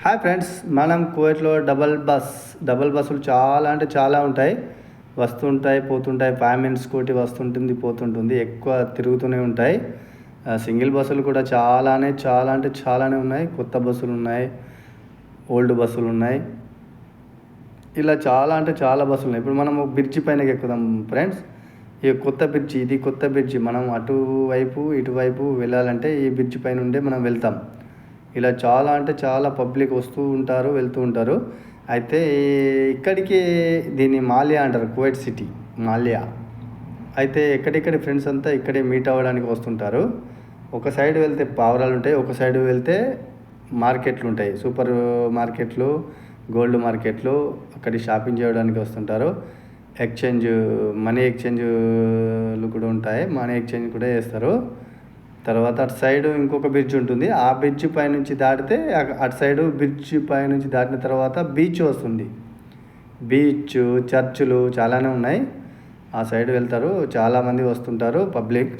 Hi friends, మనం కువైట్లో double బస్సులు చాలా అంటే చాలా ఉంటాయి. వస్తుంటాయి, పోతుంటాయి. 5 మినిట్స్ స్కూటీ వస్తుంటుంది, పోతుంటుంది. ఎక్కువ తిరుగుతూనే ఉంటాయి. సింగిల్ బస్సులు కూడా చాలా అంటే చాలానే ఉన్నాయి. కొత్త బస్సులు ఉన్నాయి, ఓల్డ్ బస్సులు ఉన్నాయి. ఇలా చాలా అంటే చాలా బస్సులు ఉన్నాయి. ఇప్పుడు మనం బ్రిడ్జి పైనకి ఎక్కుదాం ఫ్రెండ్స్. ఈ కొత్త బ్రిడ్జి, ఇది కొత్త బ్రిడ్జి. మనం అటువైపు ఇటువైపు వెళ్ళాలంటే ఈ బ్రిడ్జి పైన ఉండే మనం వెళ్తాం. ఇలా చాలా అంటే చాలా పబ్లిక్ వస్తూ ఉంటారు, వెళ్తూ ఉంటారు. అయితే ఇక్కడికి దీన్ని మాల్యా అంటారు, కువైట్ సిటీ మాల్యా. అయితే ఎక్కడెక్కడి ఫ్రెండ్స్ అంతా ఇక్కడే మీట్ అవ్వడానికి వస్తుంటారు. ఒక సైడ్ వెళ్తే పావురాలు ఉంటాయి, ఒక సైడ్ వెళ్తే మార్కెట్లు ఉంటాయి, సూపర్ మార్కెట్లు, గోల్డ్ మార్కెట్లు. అక్కడికి షాపింగ్ చేయడానికి వస్తుంటారు. మనీ ఎక్స్చేంజ్లు కూడా ఉంటాయి, మనీ ఎక్స్చేంజ్ కూడా చేస్తారు. తర్వాత అటు సైడ్ ఇంకొక బ్రిడ్జ్ ఉంటుంది. ఆ బ్రిడ్జ్ పైనుంచి దాటితే అటు సైడు బ్రిడ్జ్ పైనుంచి దాటిన తర్వాత బీచ్ వస్తుంది. బీచ్, చర్చులు చాలానే ఉన్నాయి. ఆ సైడ్ వెళ్తారు, చాలామంది వస్తుంటారు పబ్లిక్.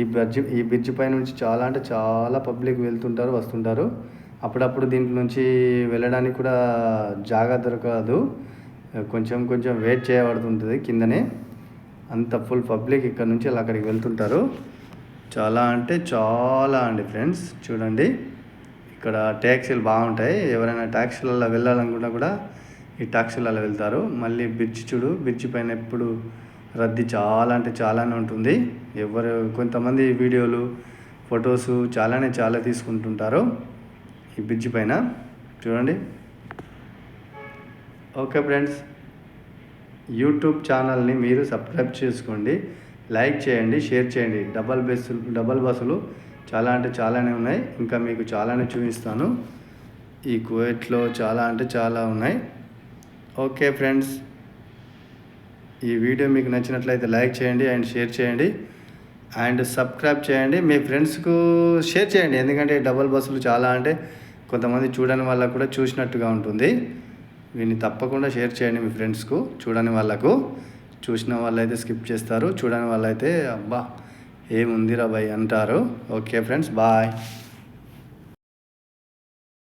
ఈ బ్రిడ్జ్ పైనుంచి చాలా అంటే చాలా పబ్లిక్ వెళ్తుంటారు, వస్తుంటారు. అప్పుడప్పుడు దీంట్లో నుంచి వెళ్ళడానికి కూడా జాగా దొరకదు, కొంచెం వెయిట్ చేయబడుతుంటుంది కిందనే. అంత ఫుల్ పబ్లిక్ ఇక్కడ నుంచి అక్కడికి వెళ్తుంటారు. చాలా అంటే చాలా అండి ఫ్రెండ్స్. చూడండి, ఇక్కడ ట్యాక్సీలు బాగుంటాయి. ఎవరైనా ట్యాక్సీలలో వెళ్ళాలనుకున్నా కూడా ఈ ట్యాక్సీలలో వెళ్తారు. మళ్ళీ బ్రిడ్జ్ చూడు, బ్రిడ్జ్ పైన ఎప్పుడు రద్దీ చాలా అంటే చాలానే ఉంటుంది. కొంతమంది వీడియోలు, ఫొటోస్ చాలా తీసుకుంటుంటారు ఈ బ్రిడ్జ్ పైన. చూడండి. ఓకే ఫ్రెండ్స్, యూట్యూబ్ ఛానల్ని మీరు సబ్స్క్రైబ్ చేసుకోండి, లైక్ చేయండి, షేర్ చేయండి. డబల్ బస్సులు చాలా అంటే చాలానే ఉన్నాయి. ఇంకా మీకు చాలానే చూపిస్తాను. ఈ కువైట్లో చాలా అంటే చాలా ఉన్నాయి. ఓకే ఫ్రెండ్స్, ఈ వీడియో మీకు నచ్చినట్లయితే లైక్ చేయండి అండ్ షేర్ చేయండి అండ్ సబ్స్క్రైబ్ చేయండి. మీ ఫ్రెండ్స్కు షేర్ చేయండి, ఎందుకంటే డబల్ బస్సులు చాలా అంటే కొంతమంది చూడని వాళ్ళకు కూడా చూసినట్టుగా ఉంటుంది. వీటిని తప్పకుండా షేర్ చేయండి మీ ఫ్రెండ్స్కు. చూడని వాళ్ళకు, చూసిన వాళ్ళైతే స్కిప్ చేస్తారు, చూడని వాళ్ళైతే అబ్బా ఏముందిరా భయ్ అంటారు. Okay friends, bye.